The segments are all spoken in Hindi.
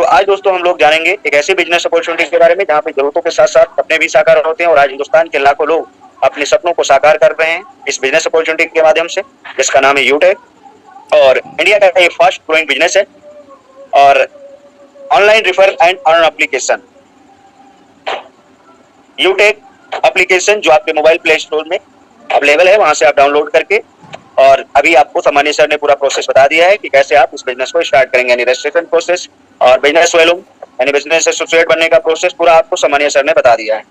तो आज दोस्तों हम लोग जानेंगे एक ऐसी बिजनेस अपॉर्चुनिटी के बारे में जहाँ पे जरूरतों के साथ साथ सपने भी साकार होते हैं और आज हिंदुस्तान के लाखों लोग अपने सपनों को साकार कर रहे हैं इस बिजनेस अपॉर्चुनिटी के माध्यम से, जिसका नाम है यूटेक। और इंडिया का एक फास्ट ग्रोइंग बिजनेस है और online refer and earn application. यूटेक application जो आपके मोबाइल प्ले स्टोर में अवेलेबल है, वहां से आप डाउनलोड करके, और अभी आपको सामान्य सर ने पूरा प्रोसेस बता दिया है कि कैसे आप इस बिजनेस को स्टार्ट करेंगे, यानी रजिस्ट्रेशन प्रोसेस और बिजनेस वैल्यूम यानी बिजनेस एसोसिएट बनने का प्रोसेस पूरा आपको सामान्य सर ने बता दिया है।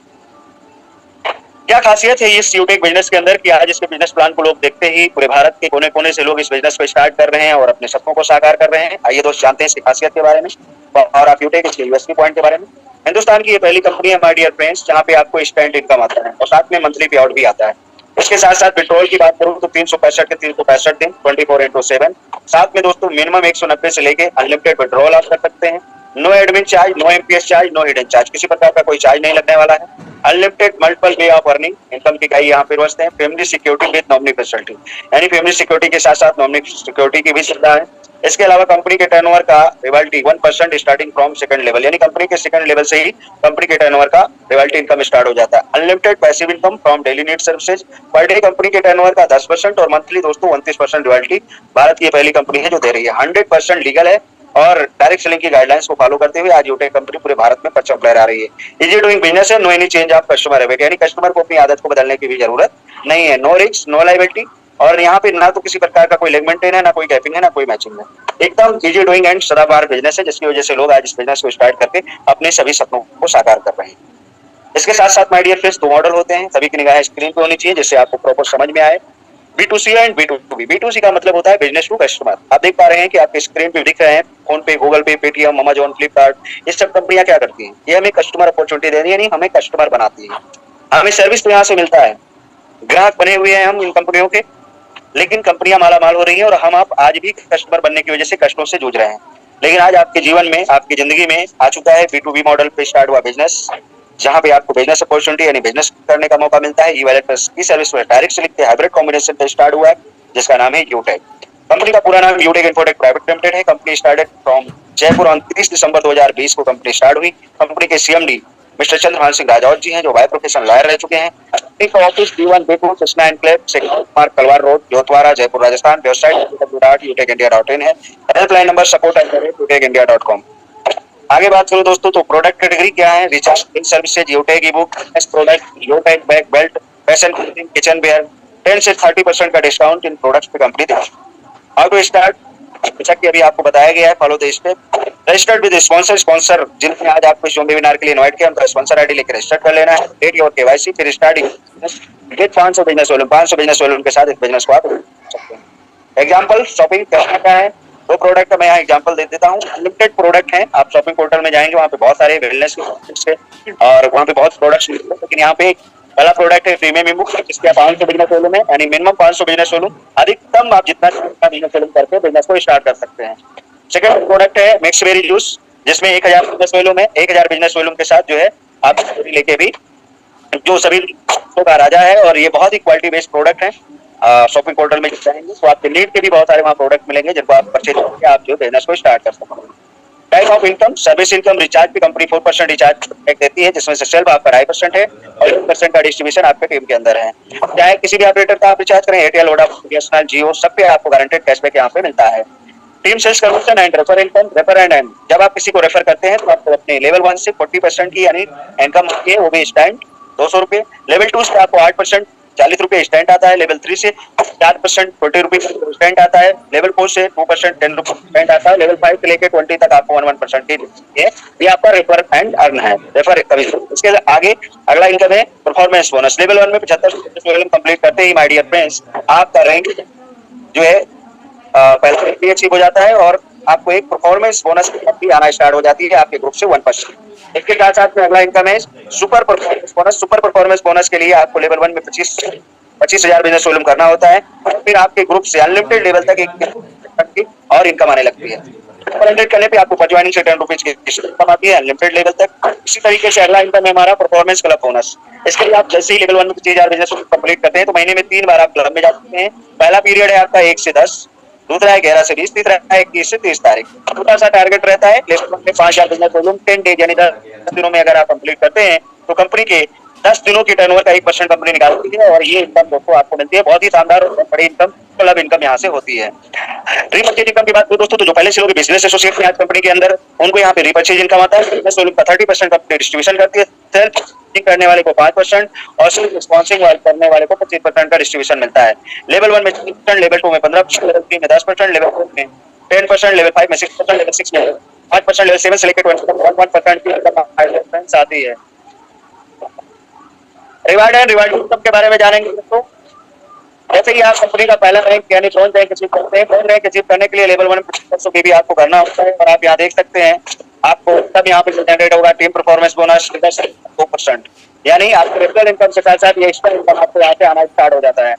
क्या खासियत है इस यूटेक बिजनेस के अंदर कि आज इसके बिजनेस प्लान को लोग देखते ही पूरे भारत के कोने कोने से लोग इस बिजनेस को स्टार्ट कर रहे हैं और अपने सपनों को साकार कर रहे हैं। आइए दोस्त जानते हैं इसकी खासियत के बारे में और आप यूटेक इसके यूएसपी पॉइंट के बारे में। हिंदुस्तान की ये पहली कंपनी है माय डियर फ्रेंड्स जहां पे आपको इंस्टेंट इनकम आता है और साथ में मंथली पे आउट भी आता है। इसके साथ साथ पेट्रोल की बात करूं तो 365 के 365 दिन 24/7। साथ में दोस्तों मिनिमम 190 से लेके अनलिमिटेड विड्रॉल आप कर सकते हैं। No admin charge, no MPS charge, no hidden charge, किसी प्रकार का कोई चार्ज नहीं लगने वाला है। Unlimited multiple way of earning, income की कई यहाँ पे व्यवस्था है। Family security with nominee facility, यानी फैमिली सिक्योरिटी के साथ साथ नॉमिनी सिक्योरिटी की भी सुविधा है। इसके अलावा कंपनी के टर्नओवर का royalty 1% starting from second level, यानी कंपनी के सेकंड लेवल से ही कंपनी के टर्नओवर का रॉयल्टी इनकम स्टार्ट हो जाता है। Unlimited passive income from daily need services, per day company के टर्नओवर का 10% और मंथली दोस्तों 29% रॉयल्टी भारत की पहली कंपनी है जो दे रही है। 100% लीगल है और डायरेक्ट सेलिंग की गाइडलाइंस को फॉलो करते हुए आज यूटेक कंपनी पूरे भारत में परचम लहरा रही है। इजी डूइंग बिजनेस है, no any change of customer habit, यानी कस्टमर को अपनी आदत को बदलने की भी जरूरत नहीं है। नो रिस्क, नो लायबिलिटी, और यहाँ पे ना तो किसी प्रकार का कोई लेग मेंटेन है, ना कोई गैपिंग है, ना कोई मैचिंग है। एकदम इजी डूइंग एंड सदाबहार बिजनेस है जिसकी वजह से लोग आज इस बिजनेस को स्टार्ट करके अपने सभी सपनों को साकार कर रहे हैं। इसके साथ साथ माय डियर फ्रेंड्स दो मॉडल होते हैं, सभी की निगाहें स्क्रीन पे होनी चाहिए जिससे आपको प्रॉपर समझ में आए। B2C and B2B। B2C का मतलब होता है बिजनेस टू कस्टमर। आप देख पा रहे हैं कि आपके स्क्रीन पे दिख रहे हैं फोन पे, गूगल पे, पेटीएम, अमेजॉन, फ्लिपकार्ट, ये सब कंपनियां क्या करती हैं? ये हमें कस्टमर अपॉर्चुनिटी दे रही है, यानी हमें कस्टमर बनाती है। हमें सर्विस तो यहाँ से मिलता है, ग्राहक बने हुए हैं हम इन कंपनियों के, लेकिन कंपनियां माला माल हो रही हैं और हम आप आज भी कस्टमर बनने की वजह से कष्टों से जूझ रहे हैं। लेकिन आज आपके जीवन में, आपकी जिंदगी में आ चुका है B2B मॉडल पे स्टार्ट हुआ बिजनेस, जहां पे आपको बिजनेस अपॉर्चुनिटी यानी बिजनेस करने का मौका मिलता है। ई-वॉलेट पर की सर्विस में डायरेक्ट से लिखते हाइब्रिड कॉम्बिनेशन पे स्टार्ट हुआ है जिसका नाम है यूटेक। कंपनी का पूरा नाम यूटेक इन्फोटेक प्राइवेट लिमिटेड है। Company started from Jaipur on 30 दिसंबर 2020 को कंपनी स्टार्ट हुई। कंपनी के सीएमडी मिस्टर चंद्रभान सिंह राजौर जी हैं जो बाय प्रोफेशन लॉयर रह चुके हैं। कंपनी का office D1 B2 Krishna enclave sector mark Kalwar road Jhotwara Jaipur Rajasthan. Website www.utekindia.in है। Helpline number support@utekindia.com। आगे बात करूं दोस्तों तो प्रोडक्ट कैटेगरी क्या है? Recharge in services, Utech e book, product, Utech bag, belt, fashion, kitchenware, 10 से 30% का डिस्काउंट इन प्रोडक्ट्स पे कंपनी देती है। हाउ टू स्टार्ट, जैसा कि अभी आपको बताया गया है, follow the step. Registered with sponsor जिन्होंने आज आपको इस वेबिनार के लिए इनवाइट किया, उनका स्पॉन्सर आईडी लेकर रजिस्टर कर लेना है। डेट योर केवाईसी, फिर starting get 500 business volume, 500 business volume के साथ इस बिजनेस को आप कर सकते हैं। एग्जांपल शॉपिंग करना क्या है, दो प्रोडक्ट का मैं यहाँ एग्जांपल दे देता हूँ। अनलिमिटेड प्रोडक्ट है, आप शॉपिंग पोर्टल में जाएंगे वहाँ पे बहुत सारे वेलनेस के प्रोडक्ट्स है और वहाँ पे बहुत प्रोडक्ट्स मिलते हैं, लेकिन यहाँ पे पहला प्रोडक्ट है प्रीमियम ई बुक जिसके आप 500 बिजनेस वॉल्यूम है, यानी मिनिमम 500 बिजनेस वॉल्यूम, अधिकतम आप जितना बिजनेस वॉल्यूम करके बिजनेस को स्टार्ट कर सकते हैं। सेकंड प्रोडक्ट है मिक्स बेरी जूस जिसमें 1000 बिजनेस वॉल्यूम है। 1000 बिजनेस वॉल्यूम के साथ जो है आप लेके भी जो सभी का राजा है, और ये बहुत ही क्वालिटी बेस्ड प्रोडक्ट है। शॉपिंग पोर्टल में जाएंगे तो आपके नीड के भी बहुत सारे वहाँ प्रोडक्ट मिलेंगे जिनको आप परचेज करके आप जो बिजनेस को स्टार्ट कर सकते हैं। Type of income, service income, recharge पे कंपनी 4% रिचार्ज देती है जिसमें से सेल्फ आपका 2.5% है और 1% का डिस्ट्रीब्यूशन आपके टीम के अंदर है। चाहे किसी भी ऑपरेटर का आप रिचार्ज करें, एयरटेल, वोडाफोन, बीएसएनएल, जियो, सब पे आपको गारंटेड कैशबैक यहाँ पे मिलता है। Team sales commission and refer income, refer and and, जब आप किसी को रेफर करते हैं तो आपको अपने लेवल 1 से 40% की यानी इनकम होती है, वो भी स्टैंड 200 रुपए। लेवल 2 से आपको 8% 40 रुपए स्टैंड आता है। लेवल 3 से 4% 40 रुपए स्टैंड आता है। लेवल 4 से 2% 10 रुपए स्टैंड आता है। लेवल 5 से लेकर 20 तक आपको 1% की ये आपका रेफर एंड अर्न है, रेफर कमीशन। इसके आगे अगला इनकम है परफॉर्मेंस बोनस। लेवल 1 में 75 कंप्लीट करते ही माय डियर फ्रेंड्स आपका रैंक जो है पहले भी अचीव हो जाता है और आपको एक परफॉर्मेंस बोनस भी आना स्टार्ट हो जाती है आपके ग्रुप से 1%। इसके साथ में अगला इनकम है super performance bonus. Super performance bonus के लिए आपको लेवल 1 में 25,000 बिजनेस वॉल्यूम करना होता है, फिर आपके ग्रुप से अनलिमिटेड लेवल तक एक और इनकम आने लगती है। 100 करने पे आपको 5 ज्वाइनिंग से 10 रुपीज की इनकम आती है अनलिमिटेड लेवल तक। इसी तरीके से अगला इनकम है हमारा परफॉर्मेंस क्लब बोनस। इसके लिए आप जैसे ही लेवल 1 में 25,000 बिजनेस कंप्लीट करते हैं तो महीने में 3 बार आप क्लब में जा सकते हैं। पहला पीरियड है आपका 1 से 10, दूसरा है 11 से 20, तीसरा है 21 से 30 तारीख। छोटा सा टारगेट रहता है लेवल 1 में 5000 बिजनेस वॉल्यूम 10 डेज यानी 10 दिनों में अगर आप कंप्लीट करते हैं तो कंपनी के 10 दिनों की टर्नओवर का 1% कंपनी निकालती है और ये इनकम दोस्तों आपको मिलती है। बहुत ही शानदार और बड़ी इनकम, क्लब इनकम यहाँ से होती है। रीपर्चेज इनकम की बात करूं दोस्तों, तो जो पहले से लोग बिजनेस एसोसिएट हैं आज कंपनी के अंदर, उनको यहाँ पे रीपर्चेज इनकम आता है। बिजनेस वॉल्यूम का 30% कंपनी डिस्ट्रीब्यूशन करती है। सेल्फ करने वाले को 5% और सिर्फ स्पॉन्सरिंग करने वाले को 25% का डिस्ट्रीब्यूशन मिलता है। लेवल 1 में 10%, लेवल 2 में 15%, लेवल 3 में 10%, लेवल 4 में 10%, लेवल 5 में 6%, लेवल 6 में 5%, लेवल 7 से लेकर 21% की इनकम आती है। रिवार्ड एंड रिवार्ड इनकम के बारे में जानेंगे दोस्तों। जैसे कि आप कंपनी का पहला रैंक यानी ब्रॉन्ज रैंक अचीव करते हैं, ब्रॉन्ज रैंक अचीव करने के लिए लेवल 1 में भी आपको करना होता है और आप यहाँ देख सकते हैं आपको तब यहाँ पे जनरेट होगा टीम परफॉर्मेंस बोनस 2%, यानी आपके रेगुलर इनकम के साथ साथ ये एक्स्ट्रा इनकम आपको यहाँ से आना स्टार्ट हो जाता है।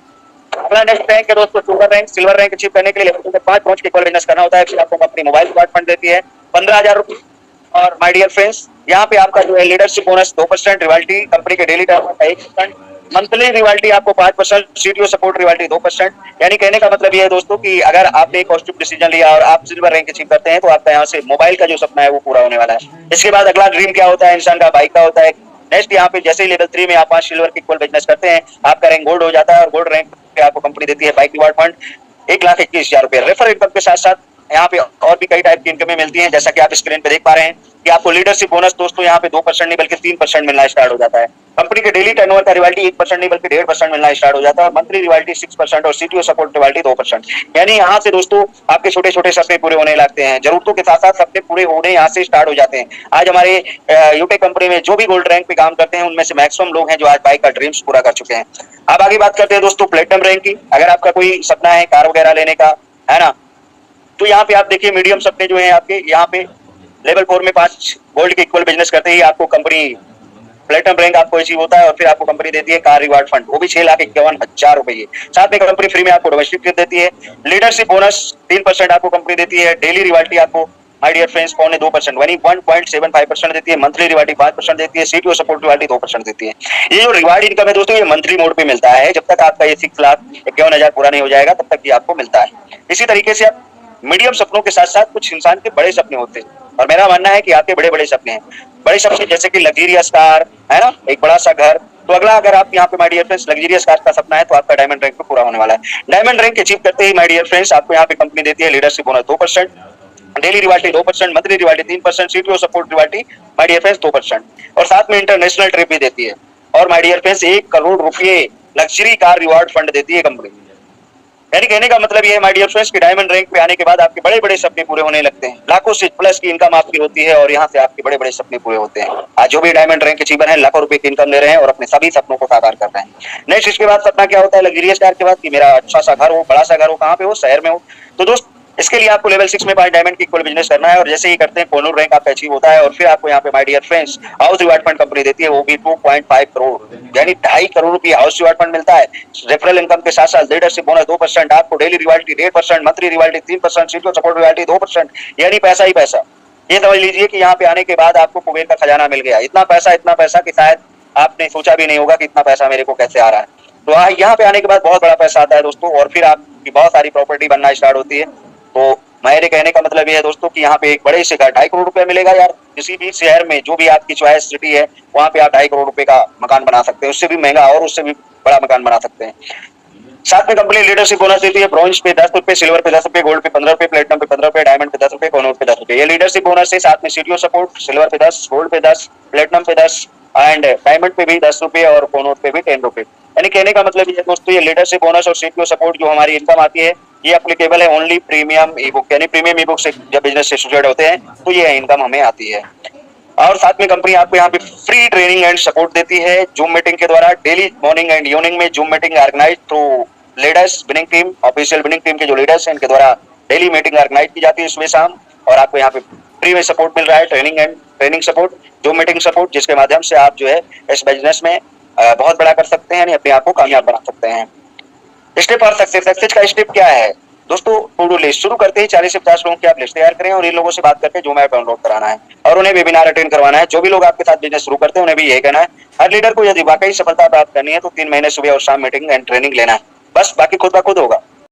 अपना नेक्स्ट रैंक है दोस्तों सिल्वर रैंक अचीव करने के लिए लेवल 5 पहुंच के इक्वल बिजनेस करना होता है। फिर आपको अपनी मोबाइल रिवार्ड फंड देती है 15,000 रुपए। और माय डियर फ्रेंड्स, यहाँ पे आपका जो है लीडरशिप बोनस 2%, रिवाल्टी कंपनी के डेली टर्नओवर का 1%, मंथली रिवाल्टी आपको 5%, सीटीओ सपोर्ट रिवाल्टी 2%। यानी कहने का मतलब ये है दोस्तों कि अगर आपने एक पॉजिटिव डिसीजन लिया और आप सिल्वर रैंक अचीव करते हैं तो आपका यहाँ से मोबाइल का जो सपना है वो पूरा होने वाला है। इसके बाद अगला ड्रीम क्या होता है इंसान का, बाइक का होता है। नेक्स्ट यहाँ पे जैसे ही लेवल 3 में आप 5 सिल्वर के इक्वल बिजनेस करते हैं आपका रैंक गोल्ड हो जाता है और गोल्ड रैंक पे आपको कंपनी देती है बाइक रिवार्ड फंड 1,21,000 रुपए। रेफर इनकम के साथ साथ यहाँ पे और भी कई टाइप की इनकमें मिलती हैं, जैसा कि आप स्क्रीन पे देख पा रहे हैं कि आपको लीडरशिप बोनस दोस्तों यहाँ पे 2% नहीं बल्कि 3% मिलना स्टार्ट हो जाता है। कंपनी के डेली टर्नओवर का रिवाल्टी 1% नहीं बल्कि 1.5% मिलना स्टार्ट हो जाता है और मंथली रिवाल्टी 6% और सीटीओ सपोर्ट रिवाल्टी 2%। यानी यहाँ से दोस्तों आपके छोटे छोटे सपने पूरे होने लगते हैं, जरूरतों के साथ साथ सपने पूरे होने यहाँ से स्टार्ट हो जाते हैं। आज हमारे यूटेक कंपनी में जो भी गोल्ड रैंक पे काम करते हैं उनमें से मैक्सिमम लोग हैं जो आज बाइक का ड्रीम्स पूरा कर चुके हैं। अब आगे बात करते हैं दोस्तों प्लेटिनम रैंक की। अगर आपका कोई सपना है कार वगैरह लेने का, है ना, तो यहाँ पे आप देखिए मीडियम सपने जो हैं आपके, यहाँ पे लेवल 4 में 5 गोल्ड के इक्वल बिजनेस करते ही आपको कंपनी प्लेटिनम रैंक आपको अचीव होता है और फिर आपको कंपनी देती है कार रिवार्ड फंड, वो भी 6,51,000 रुपए। साथ में कंपनी फ्री में आपको डोमेस्टिक ट्रिप देती है। लीडरशिप बोनस 3% आपको कंपनी देती है। डेली रिवाल्टी आपको माय डियर फ्रेंड्स 2% यानी 1.75% देती है। मंथली रिवार्टी 5% देती है। सीटीओ सपोर्ट रिवार्टी 2% देती है। ये जो रिवार्ड इनकम है दोस्तों ये मंथली मोड पे मिलता है। जब तक आपका ये 6,51,000 पूरा नहीं हो जाएगा तब तक ये आपको मिलता है। इसी तरीके से आप मीडियम सपनों के साथ साथ कुछ इंसान के बड़े सपने होते हैं और मेरा मानना है कि आपके बड़े बड़े सपने हैं। बड़े सपने जैसे कि लग्जरियस कार, है ना, एक बड़ा सा घर। तो अगला अगर आप यहाँ पे my dear friends luxurious car का सपना है तो आपका डायमंड रैंक पे पूरा होने वाला है। डायमंड रैंक अचीव करते ही माय डियर फ्रेंड्स आपको यहाँ पे कंपनी देती है leadership bonus 2%, daily royalty 2%, monthly royalty 3%, CTO support royalty my dear friends 2% और साथ में इंटरनेशनल ट्रिप भी देती है। और माय डियर फ्रेंड्स 1 करोड़ रुपए लग्जरी कार रिवार्ड फंड देती है कंपनी। यानी कहने का मतलब ये है माय डियर फ्रेंड्स कि डायमंड रैंक पे आने के बाद आपके बड़े बड़े सपने पूरे होने लगते हैं। लाखों से प्लस की इनकम आपकी होती है और यहाँ से आपके बड़े बड़े सपने पूरे होते हैं। आज जो भी डायमंड रैंक अचीवर हैं लाखों रुपए की इनकम ले रहे हैं और अपने सभी सपनों को साकार कर रहे हैं। नेक्स्ट इसके बाद सपना क्या होता है लग्जरियस कार के बाद कि मेरा अच्छा सा घर हो, बड़ा सा घर हो, कहाँ पे हो, शहर में हो। तो दोस्त इसके लिए आपको लेवल 6 में 5 डायमंड की इक्वल बिजनेस करना है और जैसे ही करते हैं कोनूर रैंक आपका अचीव होता है और फिर आपको यहाँ पे my dear friends house reward fund company देती है, वो भी 2.5 करोड़ यानी 2.5 करोड़ रुपए हाउस रिवार्ड फंड मिलता है। रेफरल इनकम के साथ साथ लीडरशिप बोनस 2%, आपको daily रिवाल्टी 1.5%, monthly royalty 3%, CTO support रिवाल्टी 2%, यानी पैसा ही पैसा। ये समझ लीजिए कि यहाँ पे आने के बाद आपको कुबेर का खजाना मिल गया। इतना पैसा कि शायद आपने सोचा भी नहीं होगा कि इतना पैसा मेरे को कैसे आ रहा है। तो यहाँ पे आने के बाद बहुत बड़ा पैसा आता है दोस्तों और फिर आपकी बहुत सारी प्रॉपर्टी बनना स्टार्ट होती है। तो मेरे कहने का मतलब ये है दोस्तों कि यहाँ पे एक बड़े से घर 2.5 करोड़ रुपए मिलेगा यार। किसी भी शहर में जो भी आपकी चॉइस सिटी है वहाँ पे आप 2.5 करोड़ रुपए का मकान बना सकते हैं, उससे भी महंगा और उससे भी बड़ा मकान बना सकते हैं। साथ में कंपनी लीडरशिप बोनस देती है ब्रॉन्ज पे 10 रुपए, सिल्वर पे 10 रुपए, गोल्ड पे 15 रुपए, प्लेटिनम पे 15 रुपए, डायमंड पे 10 रुपए, कोनूर पे 10 रुपए। ये लीडरशिप बोनस है। साथ में सीटीओ सपोर्ट सिल्वर पे 10, गोल्ड पे 10, प्लेटिनम पे 10 एंड डायमंड पे भी 10 रुपए और कोनूर पे भी 10 रुपए। यानी कहने का मतलब ये दोस्तों ये लीडरशिप बोनस और सीटीओ सपोर्ट जो हमारी इनकम आती है ये एप्लीकेबल है ओनली प्रीमियम ई बुक, यानी प्रीमियम ई बुक से जब बिजनेस से एसोसिएट होते हैं तो ये इनकम हमें आती है। और साथ में कंपनी आपको यहाँ पे फ्री ट्रेनिंग एंड सपोर्ट देती है जूम मीटिंग के द्वारा। डेली मॉर्निंग एंड इवनिंग में Zoom meeting organise through leaders winning team, official winning team के जो लीडर्स हैं इनके द्वारा डेली मीटिंग ऑर्गेनाइज की जाती है सुबह शाम और आपको यहाँ पे फ्री में सपोर्ट मिल रहा है, training support, zoom meeting support, जिसके माध्यम से आप जो है इस बिजनेस में बहुत बड़ा कर सकते हैं, यानी अपने आप को कामयाब बना सकते हैं। स्टेप और सक्सेस का स्टेप क्या है दोस्तों? टू डू लिस्ट शुरू करते ही 40 से 50 लोगों की आप लिस्ट तैयार करें और इन लोगों से बात करके जो मैप डाउनलोड कराना है और उन्हें वेबिनार अटेंड करवाना है। जो भी लोग आपके साथ बिजनेस शुरू करते हैं उन्हें भी यही कहना है हर लीडर को यदि वाकई सफलता प्राप्त करनी है तो 3 महीने सुबह और शाम मीटिंग एंड ट्रेनिंग लेना है, बस बाकी खुद ब खुद होगा।